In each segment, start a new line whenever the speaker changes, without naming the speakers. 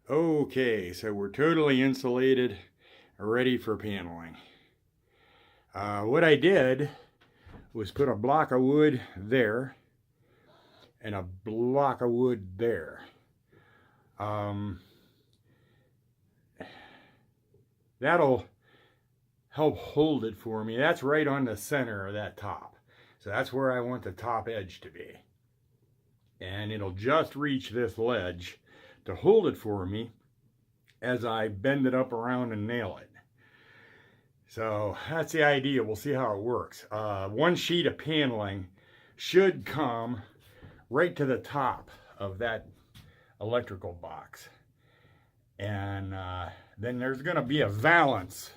Okay, so we're totally insulated, ready for paneling. What I did was put a block of wood there and a block of wood there. That'll help hold it for me. That's right on the center of that top. So that's where I want the top edge to be. And it'll just reach this ledge to hold it for me as I bend it up around and nail it. So that's the idea. We'll see how it works. One sheet of paneling should come right to the top of that electrical box. And then there's going to be a valance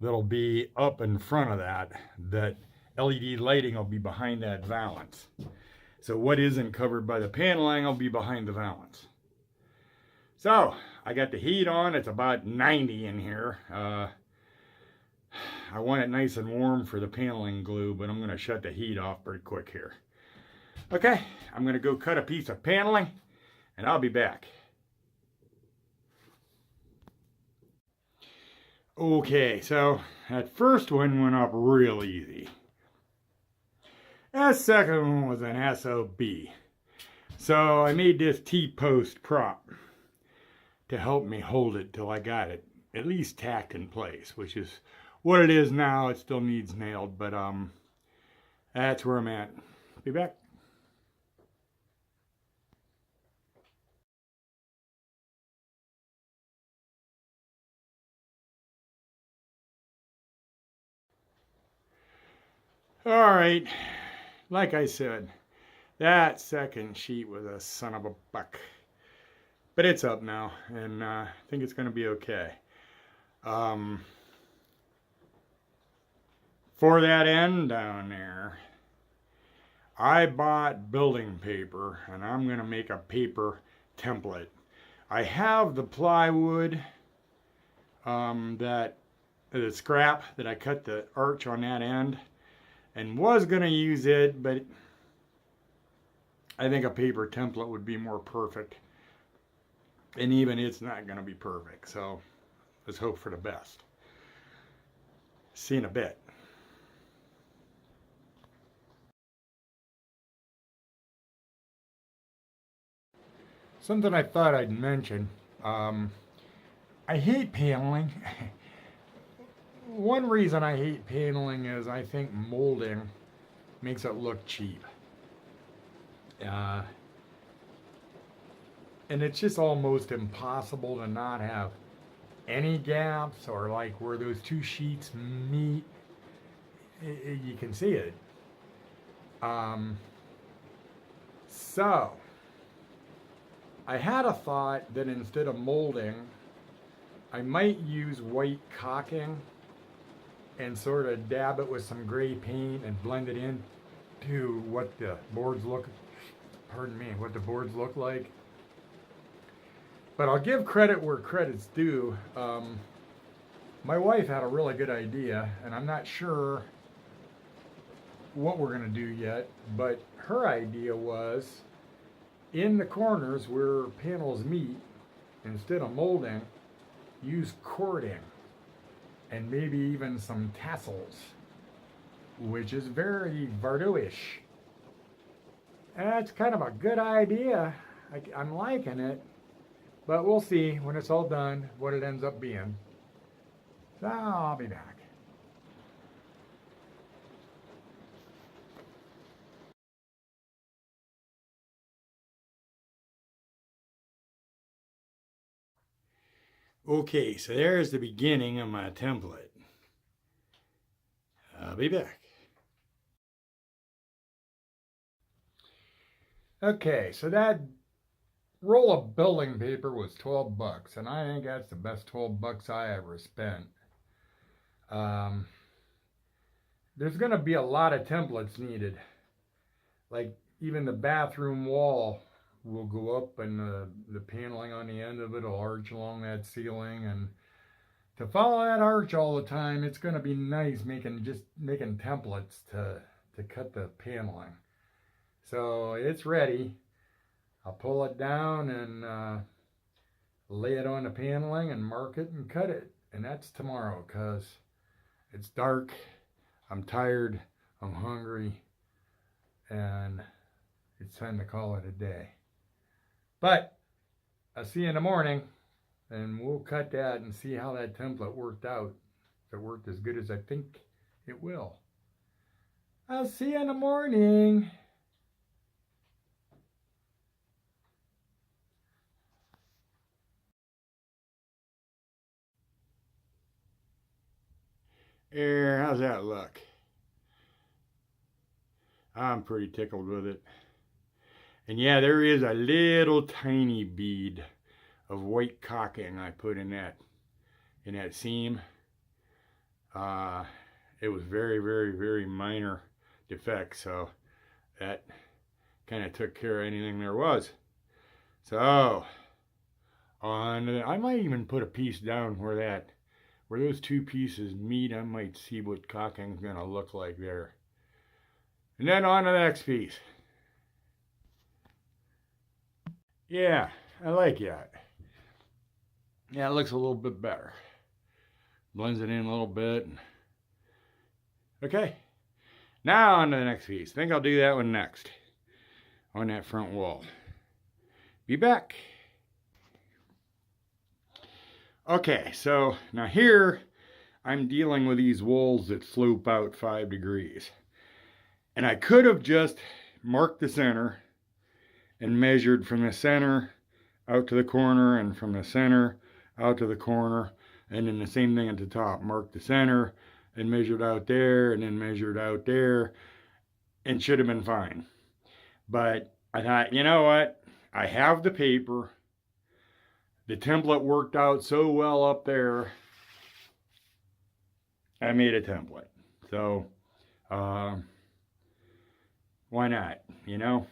that'll be up in front of that. That LED lighting will be behind that valance. So what isn't covered by the paneling will be behind the valance. So I got the heat on. It's about 90 in here. I want it nice and warm for the paneling glue, but I'm going to shut the heat off pretty quick here. Okay, I'm going to go cut a piece of paneling, and I'll be back. Okay, so that first one went up real easy. That second one was an SOB. So I made this T-post prop to help me hold it till I got it at least tacked in place, which is what it is now. It still needs nailed, but that's where I'm at. Be back. All right, like I said, that second sheet was a son of a buck. But it's up now, and I think it's going to be okay. For that end down there, I bought building paper, and I'm going to make a paper template. I have the plywood, the scrap that I cut the arch on that end, and was going to use it, but I think a paper template would be more perfect. And even it's not going to be perfect, so let's hope for the best. See you in a bit. Something I thought I'd mention. I hate paneling. One reason I hate paneling is I think molding makes it look cheap. And it's just almost impossible to not have any gaps, or like where those two sheets meet, you can see it. So I had a thought that instead of molding, I might use white caulking and sort of dab it with some gray paint and blend it in to what the boards look like. But I'll give credit where credit's due. My wife had a really good idea, and I'm not sure what we're going to do yet, but her idea was in the corners where panels meet, instead of molding, use cording and maybe even some tassels, which is very Vardo-ish. That's kind of a good idea. I'm liking it, but we'll see when it's all done what it ends up being. So I'll be back. Okay, so there's the beginning of my template. I'll be back. Okay, so that roll of building paper was 12 bucks, and I think that's the best 12 bucks I ever spent. There's going to be a lot of templates needed. Like even the bathroom wall will go up, and the paneling on the end of it will arch along that ceiling, and to follow that arch all the time, it's going to be nice making templates to cut the paneling. So it's ready. I'll pull it down, and lay it on the paneling and mark it and cut it. And that's tomorrow because it's dark, I'm tired, I'm hungry, and it's time to call it a day. But I'll see you in the morning, and we'll cut that and see how that template worked out. If it worked as good as I think it will. I'll see you in the morning. There, how's that look? I'm pretty tickled with it. And yeah, there is a little tiny bead of white caulking I put in that seam. It was very, very, very minor defect, so that kind of took care of anything there was. So I might even put a piece down where those two pieces meet. I might see what caulking's gonna look like there. And then on to the next piece. Yeah, I like that. Yeah, it looks a little bit better. Blends it in a little bit. Okay, now on to the next piece. I think I'll do that one next on that front wall. Be back. Okay, so now here I'm dealing with these walls that slope out 5 degrees. And I could have just marked the center and measured from the center out to the corner and from the center out to the corner, and then the same thing at the top. Mark the center and measured out there and then measured out there, and should have been fine. But I thought, you know what? I have the paper. The template worked out so well up there, I made a template. So, why not, you know?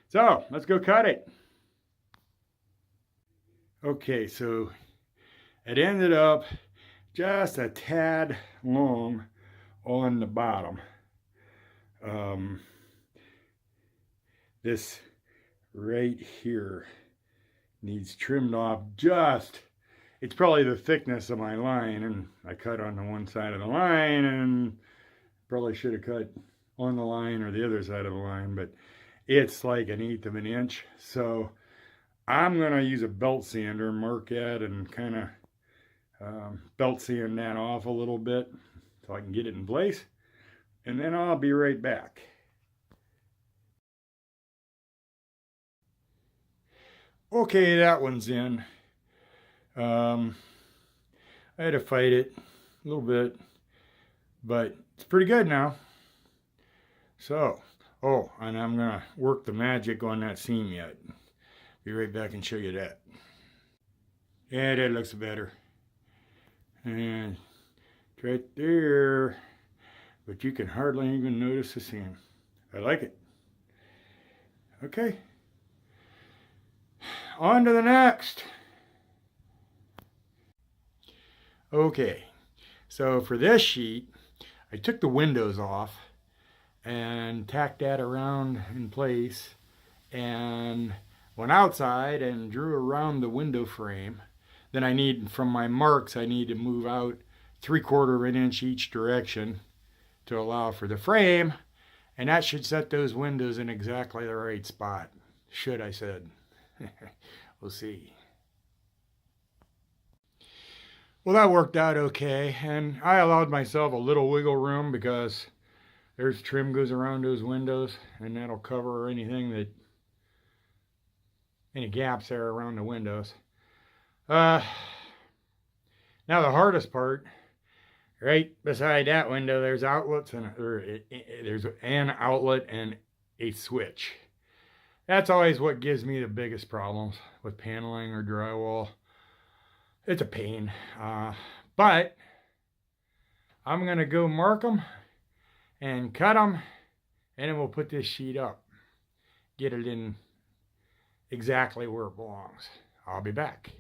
So, let's go cut it. Okay, so it ended up just a tad long on the bottom. This right here needs trimmed off just, it's probably the thickness of my line, and I cut on the one side of the line and probably should have cut on the line or the other side of the line, but it's like 1/8 of an inch. So I'm gonna use a belt sander, mark that, and kind of belt sand that off a little bit so I can get it in place, and then I'll be right back. Okay, that one's in. I had to fight it a little bit, but it's pretty good now. So, oh, and I'm gonna work the magic on that seam yet. Be right back and show you that. Yeah, that looks better. And it's right there, but you can hardly even notice the seam. I like it. Okay. On to the next. Okay, so for this sheet, I took the windows off and tacked that around in place and went outside and drew around the window frame. Then I need, from my marks, I need to move out 3/4 of an inch each direction to allow for the frame, and that should set those windows in exactly the right spot. Should, I said. We'll see. Well, that worked out okay, and I allowed myself a little wiggle room because there's trim goes around those windows, and that'll cover anything that, any gaps there around the windows. Now the hardest part, right beside that window, there's outlets, and there's an outlet and a switch. That's always what gives me the biggest problems with paneling or drywall. It's a pain, but I'm gonna go mark them and cut them, and then we'll put this sheet up, get it in exactly where it belongs. I'll be back.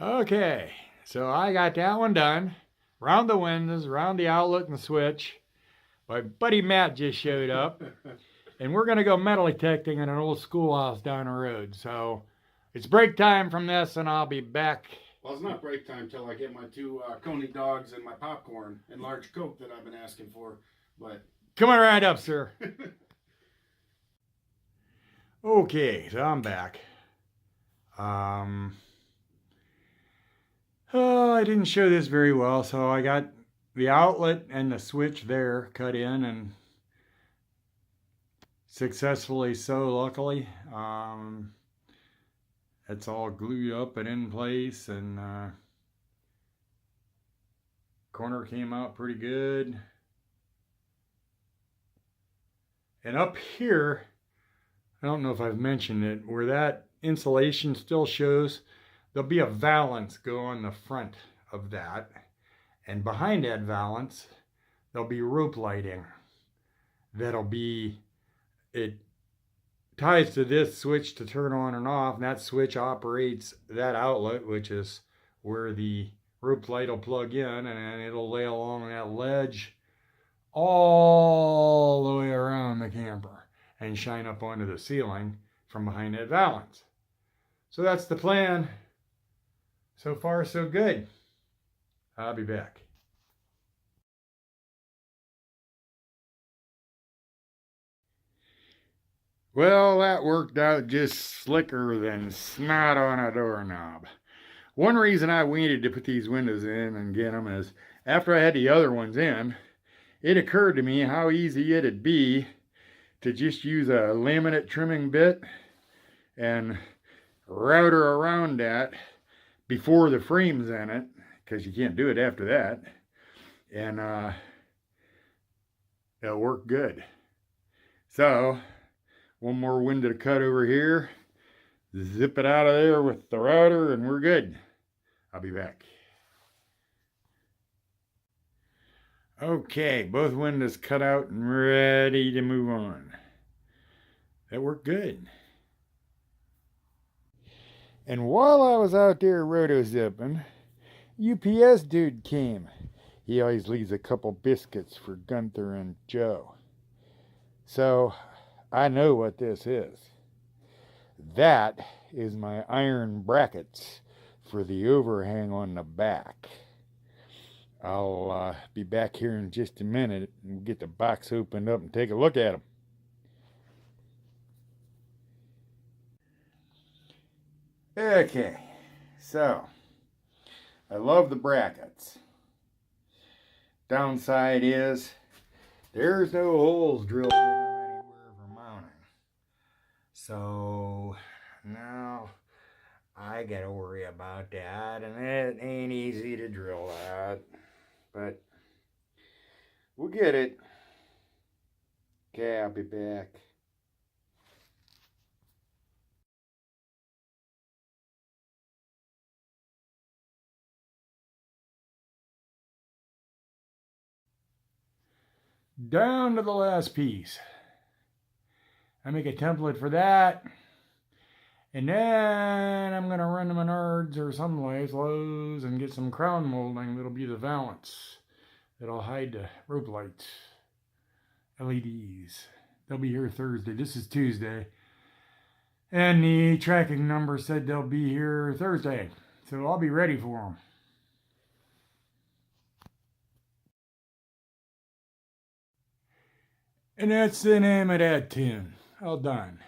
Okay, so I got that one done. Around the windows, around the outlet and the switch. My buddy Matt just showed up. And we're going to go metal detecting in an old schoolhouse down the road. So it's break time from this, and I'll be back.
Well, it's not break time till I get my two Coney dogs and my popcorn and large Coke that I've been asking for. But
come on right up, sir. Okay, so I'm back. Oh, I didn't show this very well, so I got the outlet and the switch there cut in, and successfully so, luckily. It's all glued up and in place, and corner came out pretty good. And up here, I don't know if I've mentioned it, where that insulation still shows, there'll be a valance go on the front of that. And behind that valance, there'll be rope lighting. That'll be, it ties to this switch to turn on and off, and that switch operates that outlet, which is where the rope light will plug in, and then it'll lay along that ledge all the way around the camper and shine up onto the ceiling from behind that valance. So that's the plan. So far, so good. I'll be back. Well, that worked out just slicker than snot on a doorknob. One reason I waited to put these windows in and get them is after I had the other ones in, it occurred to me how easy it'd be to just use a laminate trimming bit and router around that before the frame's in it, because you can't do it after that, and it'll work good. So, one more window to cut over here, zip it out of there with the router, and we're good. I'll be back. Okay, both windows cut out and ready to move on. That worked good. And while I was out there roto-zipping, UPS dude came. He always leaves a couple biscuits for Gunther and Joe. So, I know what this is. That is my iron brackets for the overhang on the back. I'll be back here in just a minute and get the box opened up and take a look at them. Okay, so I love the brackets. Downside is there's no holes drilled in them anywhere for mounting. So now I gotta worry about that, and it ain't easy to drill that, but we'll get it. Okay, I'll be back. Down to the last piece. I make a template for that. And then I'm going to run to Menards or someplace, Lowe's, and get some crown molding that'll be the valance. That'll hide the rope lights. LEDs. They'll be here Thursday. This is Tuesday. And the tracking number said they'll be here Thursday. So I'll be ready for them. And that's the name of that tune. All done.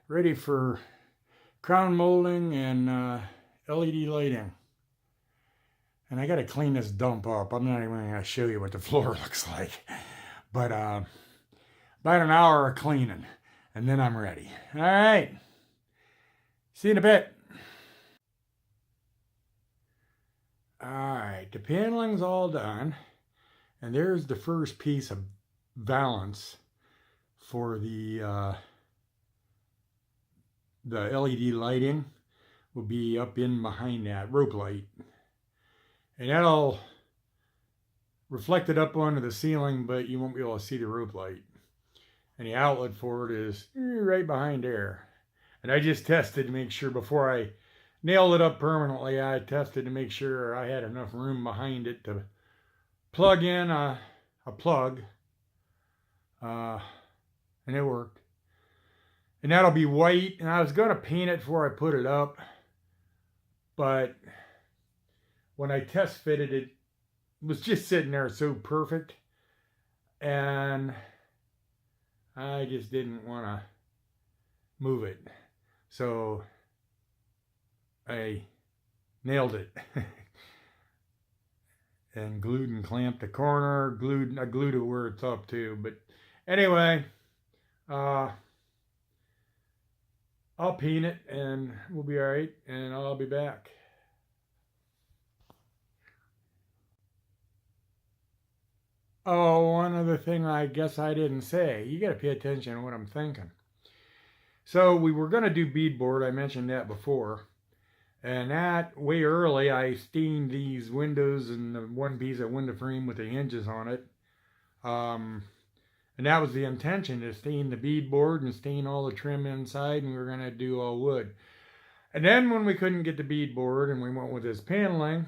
Ready for crown molding and LED lighting. And I got to clean this dump up. I'm not even going to show you what the floor looks like. But about an hour of cleaning. And then I'm ready. All right. See you in a bit. All right. The paneling's all done. And there's the first piece of valance for the LED lighting will be up in behind that rope light, and that'll reflect it up onto the ceiling, but you won't be able to see the rope light. And the outlet for it is right behind there. And I just tested to make sure before I nailed it up permanently. I tested to make sure I had enough room behind it to plug in a plug. And it worked. And that'll be white. And I was going to paint it before I put it up. But when I test fitted it, was just sitting there so perfect. And I just didn't want to move it. So I nailed it. And glued and clamped the corner. I glued it where it's up too. But anyway, I'll paint it and we'll be all right. And I'll be back. Oh, one other thing I guess I didn't say. You got to pay attention to what I'm thinking. So we were going to do beadboard. I mentioned that before. And that, way early, I stained these windows and the one piece of window frame with the hinges on it. And that was the intention, to stain the beadboard and stain all the trim inside, and we were going to do all wood. And then when we couldn't get the beadboard and we went with this paneling,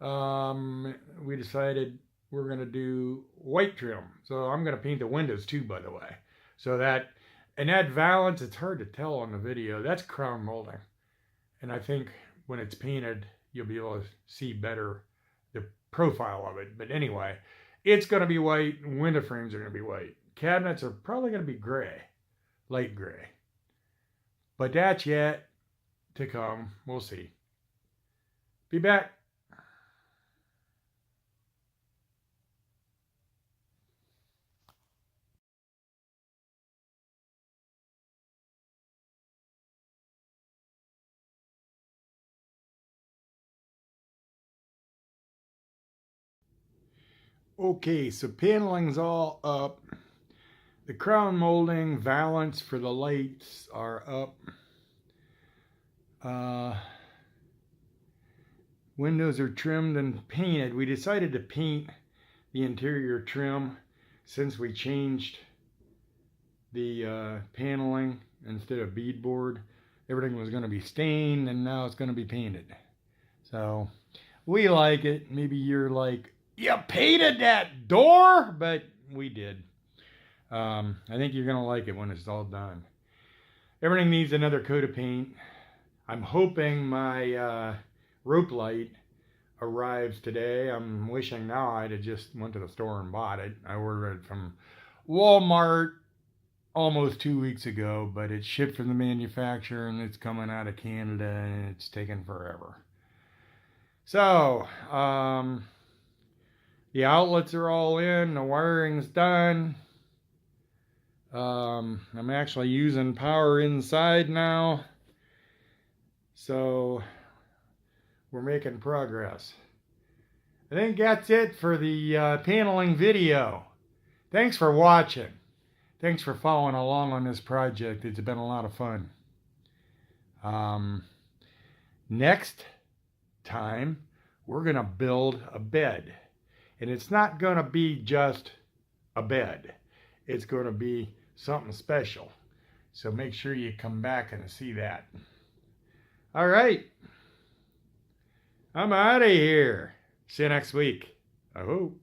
we decided we're going to do white trim. So I'm going to paint the windows too, by the way. So that, and that valance, it's hard to tell on the video, that's crown molding. And I think when it's painted, you'll be able to see better the profile of it. But anyway, it's going to be white. Window frames are going to be white. Cabinets are probably going to be gray, light gray. But that's yet to come. We'll see. Be back. Okay, so paneling's all up. The crown molding, valance for the lights are up. Windows are trimmed and painted. We decided to paint the interior trim since we changed the paneling instead of beadboard. Everything was going to be stained and now it's going to be painted. So we like it. Maybe you're like, you painted that door? But we did. I think you're going to like it when it's all done. Everything needs another coat of paint. I'm hoping my rope light arrives today. I'm wishing now I'd have just went to the store and bought it. I ordered it from Walmart almost 2 weeks ago, but it's shipped from the manufacturer and it's coming out of Canada and it's taken forever. So, the outlets are all in, the wiring's done. I'm actually using power inside now. So we're making progress. I think that's it for the paneling video. Thanks for watching. Thanks for following along on this project. It's been a lot of fun. Next time, we're going to build a bed. And it's not going to be just a bed. It's going to be something special. So make sure you come back and see that. All right. I'm out of here. See you next week. I hope.